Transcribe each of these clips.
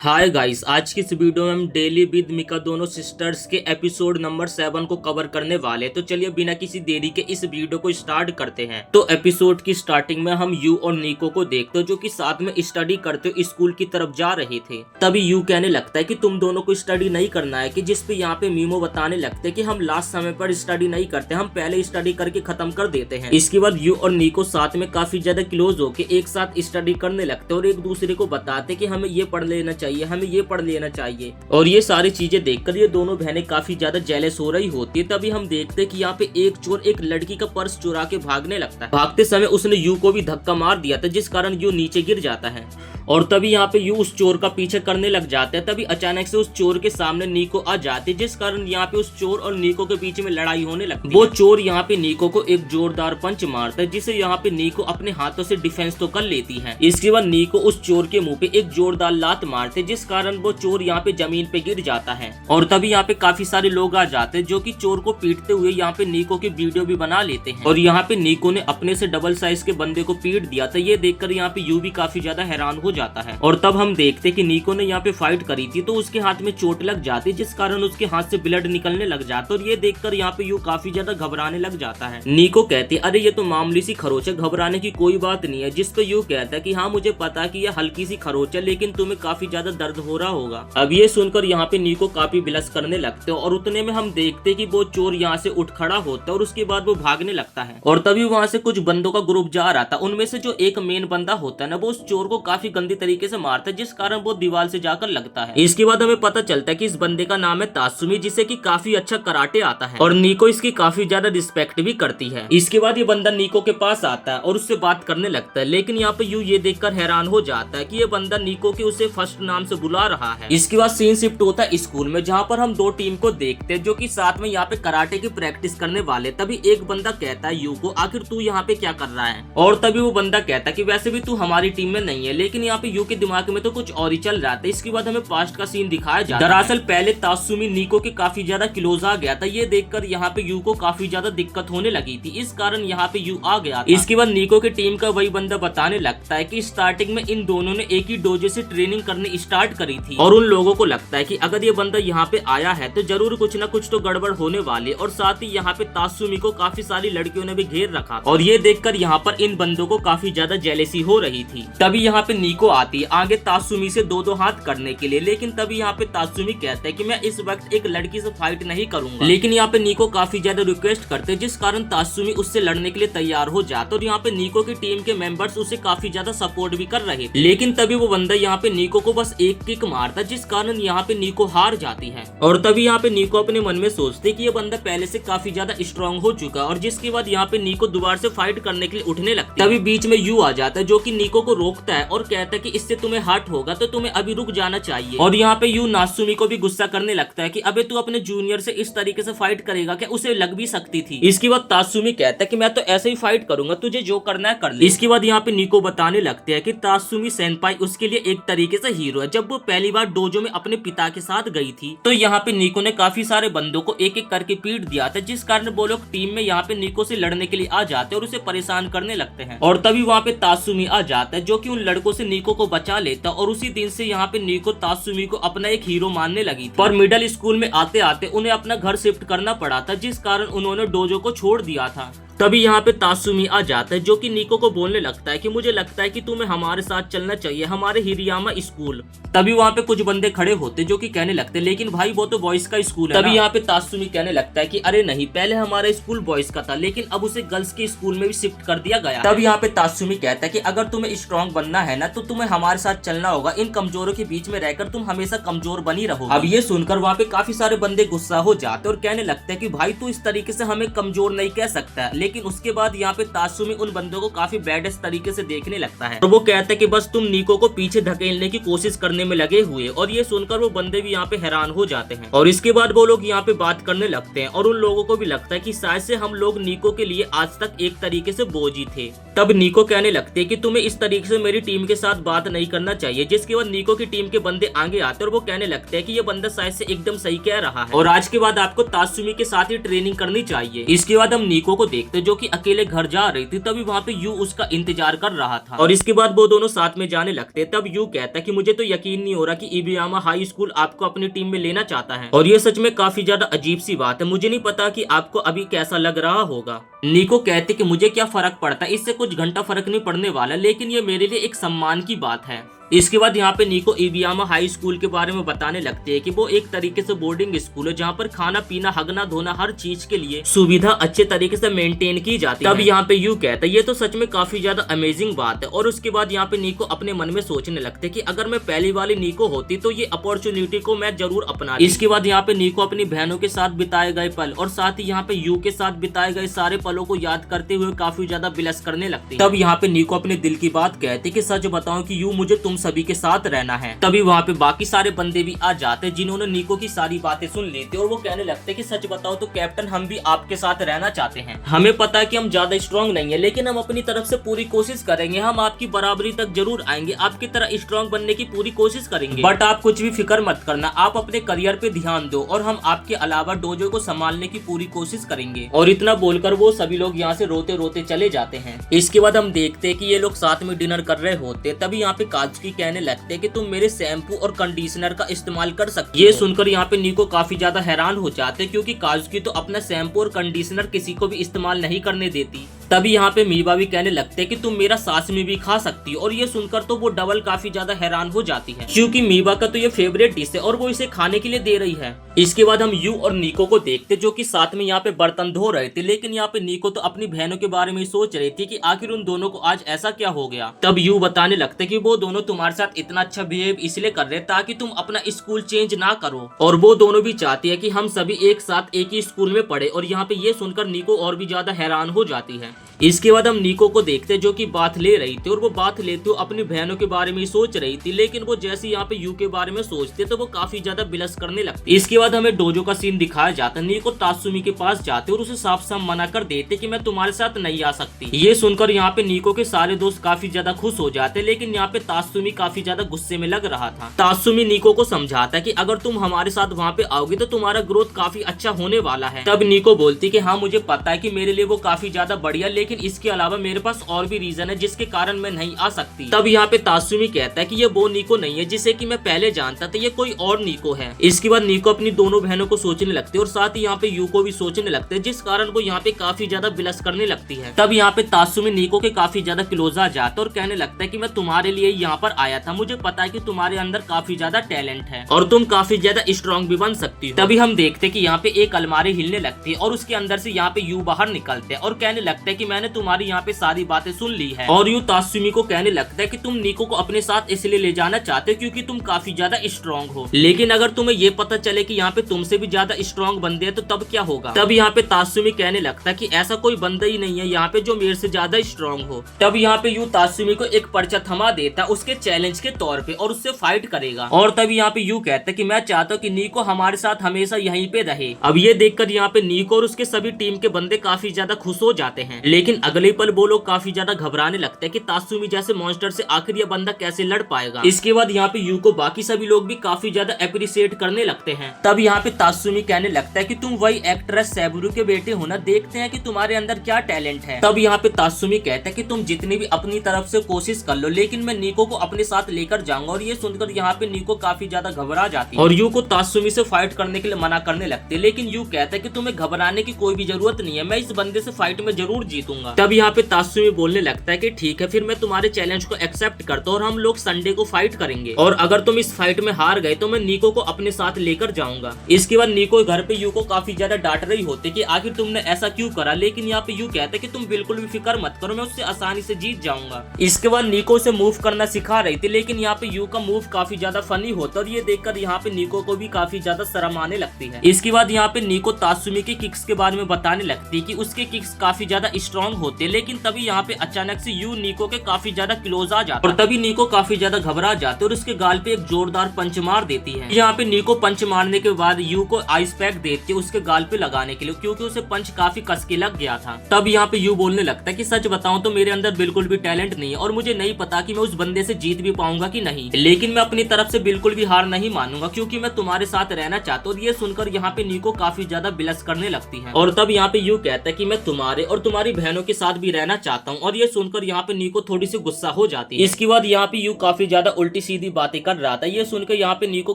Hi guys, आज की इस वीडियो में हम डेली विद मिका दोनों सिस्टर्स के एपिसोड नंबर 7 को कवर करने वाले। तो चलिए बिना किसी देरी के इस वीडियो को स्टार्ट करते हैं। तो एपिसोड की स्टार्टिंग में हम यू और निको को देखते हो जो कि साथ में स्टडी करते हुए स्कूल की तरफ जा रहे थे। तभी यू कहने लगता है कि तुम दोनों को स्टडी नहीं करना है, कि जिसपे यहाँ पे मीमो बताने लगते हैं कि हम लास्ट समय पर स्टडी नहीं करते, हम पहले स्टडी करके खत्म कर देते हैं। इसके बाद यू और निको साथ में काफी ज्यादा क्लोज होके एक साथ स्टडी करने लगते और एक दूसरे को बताते कि हमें ये पढ़ लेना चाहिए, हमें ये पढ़ लेना चाहिए। और ये सारी चीजें देखकर ये दोनों बहनें काफी ज्यादा जेलस हो रही होती है। तभी हम देखते हैं कि यहाँ पे एक चोर एक लड़की का पर्स चुरा के भागने लगता है। भागते समय उसने यू को भी धक्का मार दिया था, जिस कारण यू नीचे गिर जाता है। और तभी यहाँ पे यू उस चोर का पीछे करने लग जाता है। तभी अचानक से उस चोर के सामने निको आ जाती है, जिस कारण यहाँ पे उस चोर और निको के बीच में लड़ाई होने लगती है। वो चोर यहाँ पे निको को एक जोरदार पंच मारता है, जिसे यहाँ पे निको अपने हाथों से डिफेंस तो कर लेती है। इसके बाद निको उस चोर के मुंह पे एक जोरदार लात मारते, जिस कारण वो चोर यहाँ पे जमीन पे गिर जाता है। और तभी यहाँ पे काफी सारे लोग आ जाते हैं जो कि चोर को पीटते हुए यहाँ पे निको की वीडियो भी बना लेते हैं। और यहाँ पे निको ने अपने से डबल साइज के बंदे को पीट दिया था। ये देखकर यहाँ पे यू भी काफी ज्यादा हैरान हो जाता है। और तब हम देखते कि निको ने यहाँ पे फाइट करी थी, तो उसके हाथ में चोट लग जाती, जिस कारण उसके हाथ से ब्लड निकलने लग जाता। और ये देखकर यहाँ पे यू काफी ज्यादा घबराने लग जाता है। निको कहती अरे ये तो मामूली सी खरोच है, घबराने की कोई बात नहीं है। जिस पे यू कहता है कि हाँ मुझे पता है कि ये हल्की सी खरोच है, लेकिन तुम्हें काफी ज्यादा दर्द हो रहा होगा। अब ये सुनकर यहाँ पे निको काफी बिलस करने लगते हो। और उतने में हम देखते कि वो चोर यहाँ से उठ खड़ा होता है और उसके बाद वो भागने लगता है। और तभी वहाँ से कुछ बंदों का ग्रुप जा रहा था। उनमें से जो एक मेन बंदा होता है ना, वो उस चोर को काफी गंदी तरीके से मारता है, जिस कारण वो दीवार से जाकर लगता है। इसके बाद हमें पता चलता है कि इस बंदे का नाम है तासुमी, जिसे कि काफी अच्छा कराटे आता है। और निको इसकी काफी ज्यादा रिस्पेक्ट भी करती है। इसके बाद ये बंदा निको के पास आता है और उससे बात करने लगता है। लेकिन यहाँ पे यू ये देखकर हैरान हो जाता है कि ये बंदा निको के उसे फर्स्ट नाम से बुला रहा है। इसके बाद सीन शिफ्ट होता है स्कूल में, जहाँ पर हम दो टीम को देखते हैं जो कि साथ में यहाँ पे कराटे की प्रैक्टिस करने वाले। तभी एक बंदा कहता है यू को, आखिर तू यहाँ पे क्या कर रहा है? और तभी वो बंदा कहता है कि वैसे भी तू हमारी टीम में नहीं है, लेकिन यहाँ पे यू के दिमाग में तो कुछ और ही चल रहा था। इसके बाद हमें पास्ट का सीन दिखाया जाता है। दरअसल पहले तासुमी निको के काफी ज्यादा क्लोज आ गया था। ये देखकर यहाँ पे यू को काफी ज्यादा दिक्कत होने लगी थी, इस कारण यहाँ पे यू आ गया था। इसके बाद निको के टीम का वही बंदा बताने लगता है कि स्टार्टिंग में इन दोनों ने एक ही डोजे से ट्रेनिंग करनी स्टार्ट करी थी। और उन लोगों को लगता है कि अगर ये बंदा यहाँ पे आया है तो जरूर कुछ ना कुछ तो गड़बड़ होने वाली। और साथ ही यहाँ पे तासुमी को काफी सारी लड़कियों ने भी घेर रखा। और ये देखकर यहाँ पर इन बंदों को काफी ज्यादा जेलेसी हो रही थी। तभी यहाँ पे निको आती है आगे तासुमी से दो दो हाथ करने के लिए। लेकिन तभी यहाँ पे तासुमी कहता है कि मैं इस वक्त एक लड़की से फाइट नहीं करूंगा। लेकिन यहाँ पे निको काफी ज्यादा रिक्वेस्ट करते, जिस कारण तासुमी उससे लड़ने के लिए तैयार हो जाता। और यहाँ पे निको की टीम के मेंबर्स उसे काफी ज्यादा सपोर्ट भी कर रहे थे। लेकिन तभी वो बंदा यहाँ पे निको को बस एक किक मारता, जिस कारण यहाँ पे निको हार जाती है। और तभी यहाँ पे निको अपने मन में सोचते कि ये बंदा पहले से काफी ज्यादा स्ट्रांग हो चुका है। और जिसके बाद यहाँ पे निको दोबारा से फाइट करने के लिए उठने लगती है। तभी बीच में यू आ जाता है जो कि निको को रोकता है और कहता है कि इससे तुम्हें हर्ट होगा तो तुम्हें अभी रुक जाना चाहिए। और यहाँ पे यू नासुमी को भी गुस्सा करने लगता है कि अबे तू अपने जूनियर से इस तरीके से फाइट करेगा क्या? उसे लग भी सकती थी। इसके बाद तासुमी कहता है कि मैं तो ऐसे ही फाइट करूंगा, तुझे जो करना है कर ले। इसके बाद यहाँ पे निको बताने लगते हैं कि तासुमी सेनपाई उसके लिए एक तरीके से हीरो है। जब वो पहली बार डोजो में अपने पिता के साथ गई थी तो यहाँ पे निको ने काफी सारे बंदों को एक एक करके पीट दिया था, जिस कारण वो लोग टीम में यहाँ पे निको से लड़ने के लिए आ जाते हैं और उसे परेशान करने लगते हैं। और तभी वहाँ पे तासुमी आ जाता है जो कि उन लड़कों से निको को बचा लेता। और उसी दिन से यहाँ पे निको तासुमी को अपना एक हीरो मानने लगी थी। पर मिडिल स्कूल में आते आते उन्हें अपना घर शिफ्ट करना पड़ा था, जिस कारण उन्होंने डोजो को छोड़ दिया था। तभी यहाँ पे तासुमी आ जाता है जो कि निको को बोलने लगता है कि मुझे लगता है कि तुम्हें हमारे साथ चलना चाहिए, हमारे हिरियामा स्कूल। तभी वहाँ पे कुछ बंदे खड़े होते जो कि कहने लगते लेकिन भाई वो तो बॉयज का स्कूल है। तभी यहाँ पे तासुमी कहने लगता है कि अरे नहीं, पहले हमारा स्कूल बॉयज का था, लेकिन अब उसे गर्ल्स के स्कूल में भी शिफ्ट कर दिया गया। तब यहाँ पे तासुमी कहता है कि अगर तुम्हें स्ट्रॉन्ग बनना है ना तो तुम्हें हमारे साथ चलना होगा। इन कमजोरों के बीच में रहकर तुम हमेशा कमजोर बनी रहो। अब ये सुनकर वहाँ पे काफी सारे बंदे गुस्सा हो जाते और कहने लगते हैं कि भाई तू इस तरीके से हमें कमजोर नहीं कह सकता। लेकिन उसके बाद यहाँ पे तासुमी उन बंदों को काफी बैडेस्ट तरीके से देखने लगता है और वो कहता है कि बस तुम निको को पीछे धकेलने की कोशिश करने में लगे हुए। और ये सुनकर वो बंदे भी यहाँ पे हैरान हो जाते हैं। और इसके बाद वो लोग यहाँ पे बात करने लगते हैं और उन लोगों को भी लगता है कि शायद से हम लोग निको के लिए आज तक एक तरीके से बोझ ही थे। तब निको कहने लगते हैं कि तुम्हें इस तरीके से मेरी टीम के साथ बात नहीं करना चाहिए। जिसके बाद निको की टीम के बंदे आगे आते और वो कहने लगते हैं कि ये बंदा शायद से एकदम सही कह रहा है और आज के बाद आपको तासुमी के साथ ही ट्रेनिंग करनी चाहिए। इसके बाद हम निको को देखते देखते जो कि अकेले घर जा रही थी, तभी वहाँ पे यू उसका इंतजार कर रहा था। और इसके बाद वो दोनों साथ में जाने लगते। तब यू कहता कि मुझे तो यकीन नहीं हो रहा कि इबियामा हाई स्कूल आपको अपनी टीम में लेना चाहता है, और ये सच में काफी ज्यादा अजीब सी बात है। मुझे नहीं पता कि आपको अभी कैसा लग रहा होगा। निको कहते कि मुझे क्या फर्क पड़ता, इससे कुछ घंटा फर्क नहीं पड़ने वाला, लेकिन ये मेरे लिए एक सम्मान की बात है। इसके बाद यहाँ पे निको इबियामा हाई स्कूल के बारे में बताने लगते हैं कि वो एक तरीके से बोर्डिंग स्कूल है जहाँ पर खाना पीना, हगना धोना, हर चीज के लिए सुविधा अच्छे तरीके से मेंटेन की जाती है। तब यहाँ पे यू कहता है ये तो सच में काफी ज्यादा अमेजिंग बात है। और उसके बाद यहाँ पे निको अपने मन में सोचने लगते कि अगर मैं पहली वाली निको होती तो ये अपॉर्चुनिटी को मैं जरूर अपना। इसके बाद यहाँ पे निको अपनी बहनों के साथ बिताए गए पल और साथ ही यहाँ पे यू के साथ बिताए गए सारे पलों को याद करते हुए काफी ज्यादा बिलस करने लगती। तब यहाँ पे निको अपने दिल की बात कहती कि सच बताऊं कि यू मुझे तुम सभी के साथ रहना है। तभी वहाँ पे बाकी सारे बंदे भी आ जाते जिन्होंने निको की सारी बातें सुन ली थी, और वो कहने लगते कि सच बताओ तो कैप्टन हम भी आपके साथ रहना चाहते हैं। हमें पता है कि हम ज्यादा स्ट्रांग नहीं है, लेकिन हम अपनी तरफ से पूरी कोशिश करेंगे, हम आपकी बराबरी तक जरूर आएंगे, आपकी तरह स्ट्रांग बनने की पूरी कोशिश करेंगे। बट आप कुछ भी फिक्र मत करना, आप अपने करियर पे ध्यान दो और हम आपके अलावा डोजो को संभालने की पूरी कोशिश करेंगे। और इतना बोलकर वो सभी लोग यहाँ से रोते रोते चले जाते हैं। इसके बाद हम देखते हैं कि ये लोग साथ में डिनर कर रहे होते, तभी यहाँ पे काजुकी कहने लगते कि तुम मेरे शैम्पू और कंडीशनर का इस्तेमाल कर सकते हो। ये सुनकर यहाँ पे निको काफी ज्यादा हैरान हो जाते क्योंकि काजुकी तो अपना शैम्पू और कंडीशनर किसी को भी इस्तेमाल नहीं करने देती। तभी यहाँ पे मीबा भी कहने लगते कि तुम मेरा सास में भी खा सकती हो, और ये सुनकर तो वो डबल काफी ज्यादा हैरान हो जाती है क्योंकि मीबा का तो ये फेवरेट डिश है और वो इसे खाने के लिए दे रही है। इसके बाद हम यू और निको को देखते जो कि साथ में यहाँ पे बर्तन धो रहे थे, लेकिन यहाँ पे निको तो अपनी बहनों के बारे में सोच रही थी कि आखिर उन दोनों को आज ऐसा क्या हो गया। तब यू बताने लगते कि वो दोनों तुम्हारे साथ इतना अच्छा बिहेव इसलिए कर रहे ताकि तुम अपना स्कूल चेंज ना करो, और वो दोनों भी चाहती है कि हम सभी एक साथ एक ही स्कूल में पढ़े। और यहाँ पे ये सुनकर निको और भी ज्यादा हैरान हो जाती है। इसके बाद हम निको को देखते जो कि बात ले रही थी, और वो बात लेते हुए अपनी बहनों के बारे में सोच रही थी, लेकिन वो जैसे यहाँ पे यू के बारे में सोचते तो वो काफी ज्यादा बिलस करने लगती। इसके बाद हमें डोजो का सीन दिखाया जाता। निको तात्सुमी के पास जाते और उसे साफ साफ मना कर देते कि मैं तुम्हारे साथ नहीं आ सकती। ये सुनकर यहाँ पे निको के सारे दोस्त काफी ज्यादा खुश हो जाते, लेकिन यहाँ पे तात्सुमी काफी ज्यादा गुस्से में लग रहा था। तात्सुमी निको को समझाता कि अगर तुम हमारे साथ वहाँ पे आओगी तो तुम्हारा ग्रोथ काफी अच्छा होने वाला है। तब निको बोलती कि हाँ मुझे पता है कि मेरे लिए वो काफी ज्यादा बढ़िया, लेकिन इसके अलावा मेरे पास और भी रीजन है जिसके कारण मैं नहीं आ सकती। तब यहाँ पे तात्सुमी कहता है कि ये वो निको नहीं है जिसे कि मैं पहले जानता था, ये कोई और निको है। इसके बाद निको अपनी दोनों बहनों को सोचने लगती है और साथ ही यहाँ पे यू को भी सोचने लगते हैं, जिस कारण वो यहाँ पे काफी ज्यादा बिलस करने लगती है। तब यहाँ पे तात्सुमी निको के काफी ज्यादा क्लोज आ जाता है और कहने लगता है कि मैं तुम्हारे लिए यहाँ पर आया था, मुझे पता है कि तुम्हारे अंदर काफी ज्यादा टैलेंट है और तुम काफी ज्यादा स्ट्रॉन्ग भी बन सकती हो। तभी हम देखते कि यहाँ पे एक अलमारी हिलने लगती है और उसके अंदर से यहाँ पे यू बाहर निकलते हैं और कहने लगते हैं कि मैंने तुम्हारी यहाँ पे सारी बातें सुन ली है। और यू तात्सुमी को कहने लगता है कि तुम निको को अपने साथ इसलिए ले जाना चाहते हो क्योंकि तुम काफी ज्यादा स्ट्रॉन्ग हो, लेकिन अगर तुम्हें ये पता चले कि यहाँ पे तुमसे भी ज्यादा स्ट्रॉन्ग बंदे हैं तो तब क्या होगा। तब यहाँ पे तात्सुमी कहने लगता है कि ऐसा कोई बंदा ही नहीं है यहाँ पे जो मेरे से ज्यादा स्ट्रॉन्ग हो। तब यहाँ पे यू तात्सुमी को एक पर्चा थमा देता उसके चैलेंज के तौर पे और उससे फाइट करेगा। और तभी यहाँ पे यू कहता है कि मैं चाहता हूँ कि निको हमारे साथ हमेशा यहीं पे रहे। अब ये देखकर यहाँ पे निको और उसके सभी टीम के बंदे काफी ज्यादा खुश हो जाते हैं, लेकिन अगले पल वो लोग काफी ज्यादा घबराने लगते हैं कि तात्सुमी जैसे मॉन्स्टर से आखिर ये बंदा कैसे लड़ पाएगा। इसके बाद यहाँ पे यू को बाकी सभी लोग भी काफी ज्यादा अप्रिशिएट करने लगते हैं। तब यहाँ पे तात्सुमी कहने लगता है कि तुम वही एक्ट्रेस सैबुरु के बेटे हो ना, देखते हैं कि तुम्हारे अंदर क्या टैलेंट है। तब यहाँ पे तात्सुमी कहता है कि तुम जितनी भी अपनी तरफ से कोशिश कर लो, लेकिन मैं निको को अपने साथ लेकर जाऊंगा। और ये सुनकर यहाँ पे निको काफी ज्यादा घबरा जाती है और यू को तात्सुमी से फाइट करने के लिए मना करने लगती है, लेकिन यू कहता है कि तुम्हें घबराने की कोई भी जरूरत नहीं है, मैं इस बंदे से फाइट में जरूर जीतूंगा। तब यहाँ पे तात्सुमी बोलने लगता है कि ठीक है, फिर मैं तुम्हारे चैलेंज को एक्सेप्ट करता हूँ और हम लोग संडे को फाइट करेंगे, और अगर तुम इस फाइट में हार गए तो मैं निको को अपने साथ लेकर जाऊंगा। इसके बाद निको घर पे यू को काफी ज्यादा डांट रही होती कि आखिर तुमने ऐसा क्यों करा, लेकिन यहाँ पे यू कहता है कि तुम बिल्कुल भी फिक्र मत करो, मैं उससे आसानी से जीत जाऊंगा। इसके बाद निको से मूव करना सिखा रही थी, लेकिन यहाँ पे यू का मूव काफी ज्यादा फनी होता है और ये देखकर यहाँ पे निको को भी काफी ज्यादा शर्म आने लगती है। इसके बाद यहाँ पे निको तात्सुमी के किक्स के बारे में बताने लगती है कि उसके किक्स काफी ज्यादा स्ट्रांग होते, लेकिन तभी यहाँ पे अचानक से यू नीको के काफी ज्यादा क्लोज आ जाता है और तभी नीको काफी ज्यादा घबरा जाते और उसके गाल पे एक जोरदार पंच मार देती है। यहाँ पे नीको पंच मारने के बाद यू को आइस पैक देती है उसके गाल पे लगाने के लिए, क्योंकि उसे पंच काफी कस के लग गया था। तब यहाँ पे यू बोलने लगता है कि सच बताऊं तो मेरे अंदर बिल्कुल भी टैलेंट नहीं है और मुझे नहीं पता कि मैं उस बंदे से जीत भी पाऊंगा कि नहीं, लेकिन मैं अपनी तरफ से बिल्कुल भी हार नहीं मानूंगा क्योंकि मैं तुम्हारे साथ रहना चाहता हूँ। ये सुनकर यहाँ पे नीको काफी ज्यादा बिलस करने लगती है और तब यहाँ पे यू कहता है कि मैं तुम्हारे और तुम्हारी बहनों के साथ भी रहना चाहता हूँ, और ये सुनकर यहाँ पे नीको थोड़ी सी गुस्सा हो जाती है। इसके बाद यहाँ पे यू काफी ज्यादा उल्टी सीधी बातें कर रहा था, ये सुनकर यहाँ पे नीको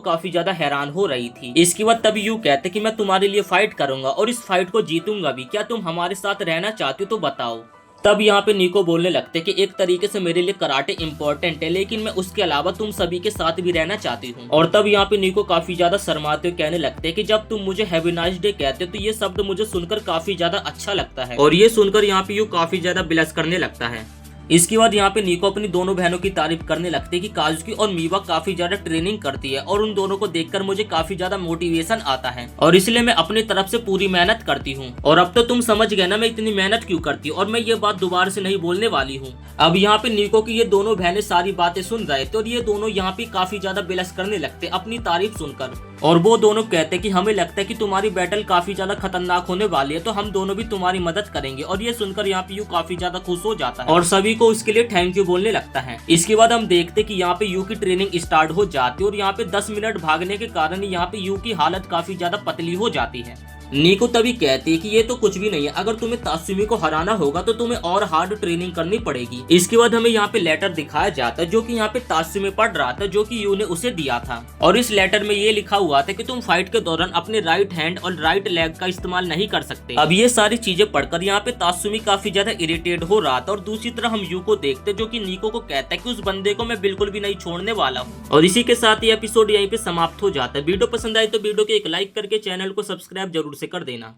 काफी ज्यादा हैरान हो रही थी। इसके बाद तभी यू कहते कि मैं तुम्हारे लिए फाइट करूंगा और इस फाइट को जीतूंगा भी, क्या तुम हमारे साथ रहना चाहते हो तो बताओ। तब यहाँ पे नीको बोलने लगते कि एक तरीके से मेरे लिए कराटे इम्पोर्टेंट है, लेकिन मैं उसके अलावा तुम सभी के साथ भी रहना चाहती हूँ। और तब यहाँ पे नीको काफी ज्यादा शर्माते हुए कहने लगते कि जब तुम मुझे हैवी नाइस डे कहते हो तो ये शब्द मुझे सुनकर काफी ज्यादा अच्छा लगता है, और ये सुनकर यहाँ पे यू काफी ज्यादा बिलस करने लगता है। इसके बाद यहाँ पे नीको अपनी दोनों बहनों की तारीफ करने लगते हैं कि काजुकी और मीवा काफी ज्यादा ट्रेनिंग करती है और उन दोनों को देखकर मुझे काफी ज्यादा मोटिवेशन आता है और इसलिए मैं अपनी तरफ से पूरी मेहनत करती हूँ। और अब तो तुम समझ गए ना मैं इतनी मेहनत क्यों करती हूँ, और मैं ये बात दोबारा से नहीं बोलने वाली हूँ। अब यहाँ पे नीको की ये दोनों बहनें सारी बातें सुन रहे थे और ये दोनों यहाँ पे काफी ज्यादा बिलस करने लगते अपनी तारीफ सुनकर, और वो दोनों कहते कि हमें लगता है कि तुम्हारी बैटल काफी ज्यादा खतरनाक होने वाली है, तो हम दोनों भी तुम्हारी मदद करेंगे। और ये सुनकर यहाँ पे यू काफी ज्यादा खुश हो जाता है और सभी को उसके लिए थैंक यू बोलने लगता है। इसके बाद हम देखते कि यहाँ पे यू की ट्रेनिंग स्टार्ट हो जाती है और यहाँ पे 10 मिनट भागने के कारण यहाँ पे यू की हालत काफी ज्यादा पतली हो जाती है। नीको तभी कहती है कि ये तो कुछ भी नहीं है, अगर तुम्हें तात्सुमी को हराना होगा तो तुम्हें और हार्ड ट्रेनिंग करनी पड़ेगी। इसके बाद हमें यहाँ पे लेटर दिखाया जाता है जो कि यहाँ पे तात्सुमी पढ़ रहा था, जो कि यू ने उसे दिया था, और इस लेटर में ये लिखा हुआ था कि तुम फाइट के दौरान अपने राइट हैंड और राइट लेग का इस्तेमाल नहीं कर सकते। अब ये सारी चीजें पढ़कर यहाँ पे तात्सुमी काफी ज्यादा इरिटेट हो रहा था, और दूसरी तरफ हम यू को देखते जो कि नीको को कहता है कि उस बंदे को मैं बिल्कुल भी नहीं छोड़ने वाला हूँ। और इसी के साथ ये एपिसोड यहीं पे समाप्त हो जाता है। वीडियो पसंद आए तो वीडियो को एक लाइक करके चैनल को सब्सक्राइब जरूर से कर देना।